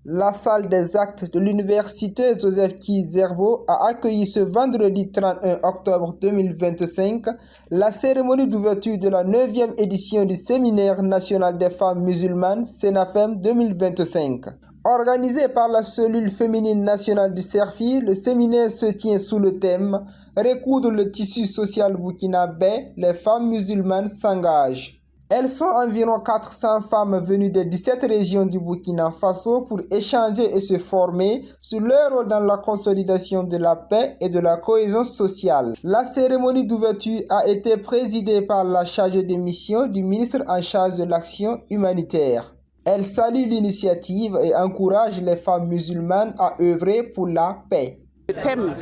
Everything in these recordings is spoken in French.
La salle des actes de l'université Joseph Kizerbo a accueilli ce vendredi 31 octobre 2025 la cérémonie d'ouverture de la 9e édition du Séminaire national des femmes musulmanes SENAFEM 2025. Organisé par la cellule féminine nationale du CERFI, le séminaire se tient sous le thème « Recoudre le tissu social burkinabé, les femmes musulmanes s'engagent ». Elles sont environ 400 femmes venues des 17 régions du Burkina Faso pour échanger et se former sur leur rôle dans la consolidation de la paix et de la cohésion sociale. La cérémonie d'ouverture a été présidée par la chargée de mission du ministre en charge de l'action humanitaire. Elle salue l'initiative et encourage les femmes musulmanes à œuvrer pour la paix. Le thème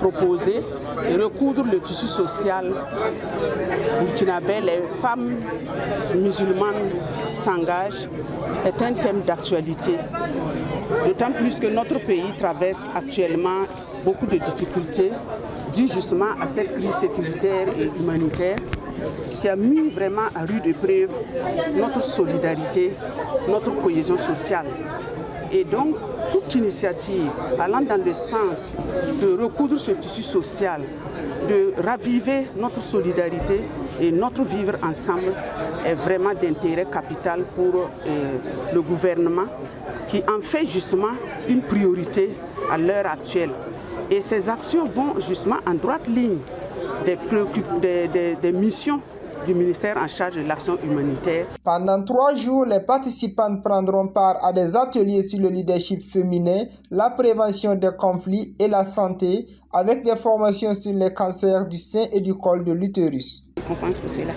proposé est recoudre le tissu social burkinabé, les femmes musulmanes s'engagent, est un thème d'actualité. D'autant plus que notre pays traverse actuellement beaucoup de difficultés dues justement à cette crise sécuritaire et humanitaire qui a mis vraiment à rude épreuve notre solidarité, notre cohésion sociale. Et donc, toute initiative allant dans le sens de recoudre ce tissu social, de raviver notre solidarité et notre vivre ensemble est vraiment d'intérêt capital pour le gouvernement qui en fait justement une priorité à l'heure actuelle. Et ces actions vont justement en droite ligne des missions du ministère en charge de l'action humanitaire. Pendant 3 jours, les participants prendront part à des ateliers sur le leadership féminin, la prévention des conflits et la santé, avec des formations sur les cancers du sein et du col de l'utérus. On pense pour cela.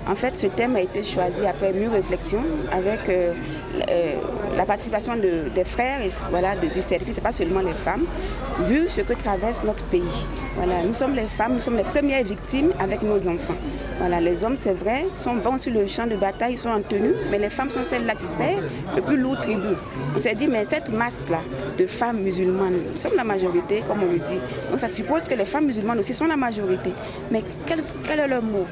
En fait, ce thème a été choisi après mûre réflexion avec la participation des frères du CERFI, ce n'est pas seulement les femmes, vu ce que traverse notre pays. Voilà, nous sommes les femmes, nous sommes les premières victimes avec nos enfants. Voilà, les hommes, c'est vrai, vont sur le champ de bataille, ils sont en tenue, mais les femmes sont celles-là qui paient le plus lourd tribut. On s'est dit, mais cette masse-là de femmes musulmanes, nous sommes la majorité, comme on le dit. Donc ça suppose que les femmes musulmanes aussi sont la majorité. Mais quel est leur mot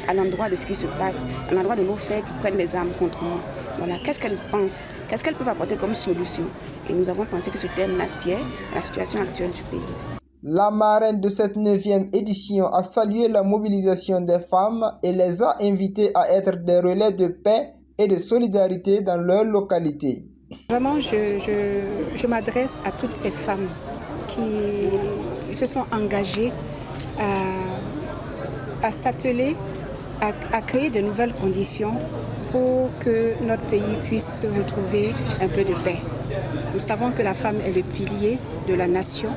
à l'endroit de ce qui se passe, à l'endroit de nos frères qui prennent les armes contre nous? Voilà, qu'est-ce qu'elles pensent? Qu'est-ce qu'elles peuvent apporter comme solution? Et nous avons pensé que ce thème-là sied à la situation actuelle du pays. La marraine de cette 9e édition a salué la mobilisation des femmes et les a invitées à être des relais de paix et de solidarité dans leur localité. Vraiment, je m'adresse à toutes ces femmes qui se sont engagées à s'atteler, à créer de nouvelles conditions pour que notre pays puisse retrouver un peu de paix. Nous savons que la femme est le pilier de la nation.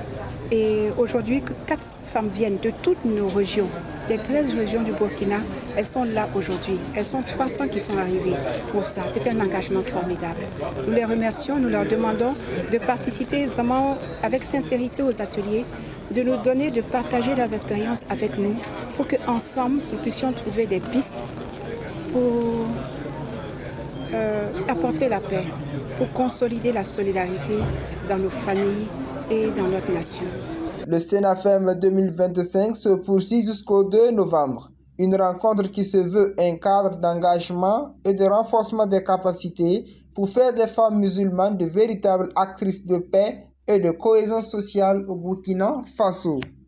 Et aujourd'hui, 4 femmes viennent de toutes nos régions, des 13 régions du Burkina. Elles sont là aujourd'hui. Elles sont 300 qui sont arrivées pour ça. C'est un engagement formidable. Nous les remercions, nous leur demandons de participer vraiment avec sincérité aux ateliers, de nous donner, de partager leurs expériences avec nous pour qu'ensemble, nous puissions trouver des pistes pour apporter la paix, pour consolider la solidarité dans nos familles et dans notre nation. Le SENAFEM 2025 se poursuit jusqu'au 2 novembre. Une rencontre qui se veut un cadre d'engagement et de renforcement des capacités pour faire des femmes musulmanes de véritables actrices de paix et de cohésion sociale au Burkina Faso.